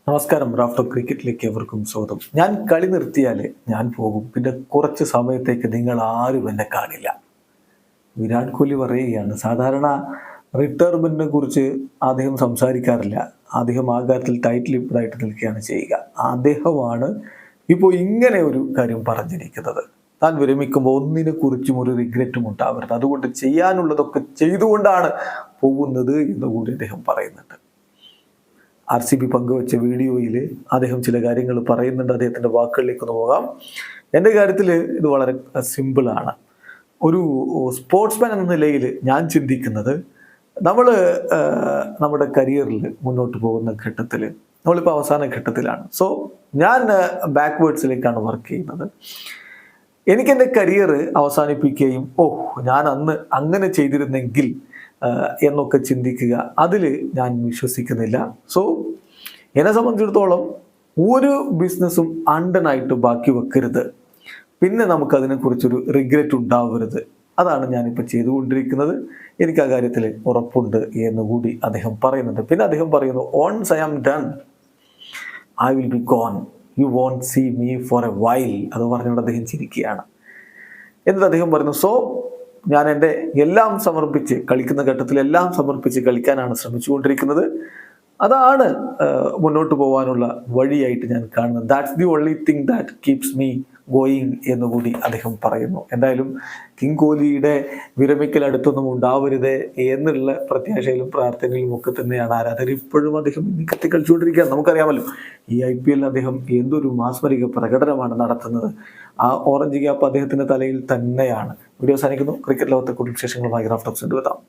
നമസ്കാരം. റാഫ്റ്റോ ക്രിക്കറ്റിലേക്ക് എവർക്കും സ്വാഗതം. ഞാൻ കളി നിർത്തിയാൽ ഞാൻ പോകും, പിന്നെ കുറച്ച് സമയത്തേക്ക് നിങ്ങൾ ആരും എന്നെ കാണില്ല. വിരാട് കോഹ്ലി പറയുകയാണ്. സാധാരണ റിട്ടയർമെൻറ്റിനെ കുറിച്ച് അദ്ദേഹം സംസാരിക്കാറില്ല. അദ്ദേഹം ആ കാര്യത്തിൽ ടൈറ്റ് ലിപ്ഡായിട്ട് നിൽക്കുകയാണ് ചെയ്യുക. അദ്ദേഹമാണ് ഇപ്പോൾ ഇങ്ങനെ ഒരു കാര്യം പറഞ്ഞിരിക്കുന്നത്. താൻ വിരമിക്കുമ്പോൾ ഒന്നിനെക്കുറിച്ചും ഒരു റിഗ്രറ്റും ഉണ്ടാവരുത്, അതുകൊണ്ട് ചെയ്യാനുള്ളതൊക്കെ ചെയ്തുകൊണ്ടാണ് പോകുന്നത് എന്നുകൂടി അദ്ദേഹം പറയുന്നുണ്ട്. RCB പങ്കുവച്ച വീഡിയോയിൽ അദ്ദേഹം ചില കാര്യങ്ങൾ പറയുന്നുണ്ട്. അദ്ദേഹത്തിൻ്റെ വാക്കുകളിലേക്ക് ഒന്ന് പോകാം. എൻ്റെ കാര്യത്തിൽ ഇത് വളരെ സിമ്പിളാണ്. ഒരു സ്പോർട്സ്മാൻ എന്ന നിലയിൽ ഞാൻ ചിന്തിക്കുന്നത്, നമ്മൾ നമ്മുടെ കരിയറിൽ മുന്നോട്ട് പോകുന്ന ഘട്ടത്തിൽ നമ്മളിപ്പോൾ അവസാന ഘട്ടത്തിലാണ്. സോ ഞാൻ ബാക്ക്വേർഡ്സിലേക്കാണ് വർക്ക് ചെയ്യുന്നത്. എനിക്കെൻ്റെ കരിയർ അവസാനിപ്പിക്കുകയും ഞാൻ അന്ന് അങ്ങനെ ചെയ്തിരുന്നെങ്കിൽ എന്നൊക്കെ ചിന്തിക്കുക, അതിൽ ഞാൻ വിശ്വസിക്കുന്നില്ല. സോ എന്നെ സംബന്ധിച്ചിടത്തോളം ഒരു ബിസിനസ്സും അണ്ടനായിട്ട് ബാക്കി വെക്കരുത്, പിന്നെ നമുക്കതിനെക്കുറിച്ചൊരു റിഗ്രറ്റ് ഉണ്ടാവരുത്. അതാണ് ഞാനിപ്പോൾ ചെയ്തുകൊണ്ടിരിക്കുന്നത്. എനിക്ക് ആ കാര്യത്തിൽ ഉറപ്പുണ്ട് എന്നുകൂടി അദ്ദേഹം പറയുന്നുണ്ട്. പിന്നെ അദ്ദേഹം പറയുന്നു, once I am done I will be gone, you won't see me for a while. അത് പറഞ്ഞുകൊണ്ട് അദ്ദേഹം ചിരിക്കുകയാണ്. എന്നിട്ട് അദ്ദേഹം പറയുന്നു, സോ ഞാൻ എൻ്റെ എല്ലാം സമർപ്പിച്ച്, കളിക്കുന്ന ഘട്ടത്തിൽ എല്ലാം സമർപ്പിച്ച് കളിക്കാനാണ് ശ്രമിച്ചുകൊണ്ടിരിക്കുന്നത്. അതാണ് മുന്നോട്ട് പോകാനുള്ള വഴിയായിട്ട് ഞാൻ കാണുന്നത്. That's the only thing that keeps me going എന്നുകൂടി അദ്ദേഹം പറയുന്നു. എന്തായാലും കിങ് കോഹ്ലിയുടെ വിരമിക്കൽ അടുത്തൊന്നും ഉണ്ടാവരുത് എന്നുള്ള പ്രത്യാശയിലും പ്രാർത്ഥനയിലും ഒക്കെ തന്നെയാണ് ആരാധകർ ഇപ്പോഴും അദ്ദേഹം കത്തി കളിച്ചുകൊണ്ടിരിക്കുകയാണ്. നമുക്കറിയാമല്ലോ, ഈ IPL അദ്ദേഹം എന്തൊരു മാസ്മരിക പ്രകടനമാണ് നടത്തുന്നത്. ആ ഓറഞ്ച് ക്യാപ്പ് അദ്ദേഹത്തിൻ്റെ തലയിൽ തന്നെയാണ്. വീഡിയോ അവസാനിക്കുന്നു. ക്രിക്കറ്റ് ലോകത്തെ കൂടുതൽ വിശേഷങ്ങളുമായി റാഫ്റ്റോക്സ് എത്താം.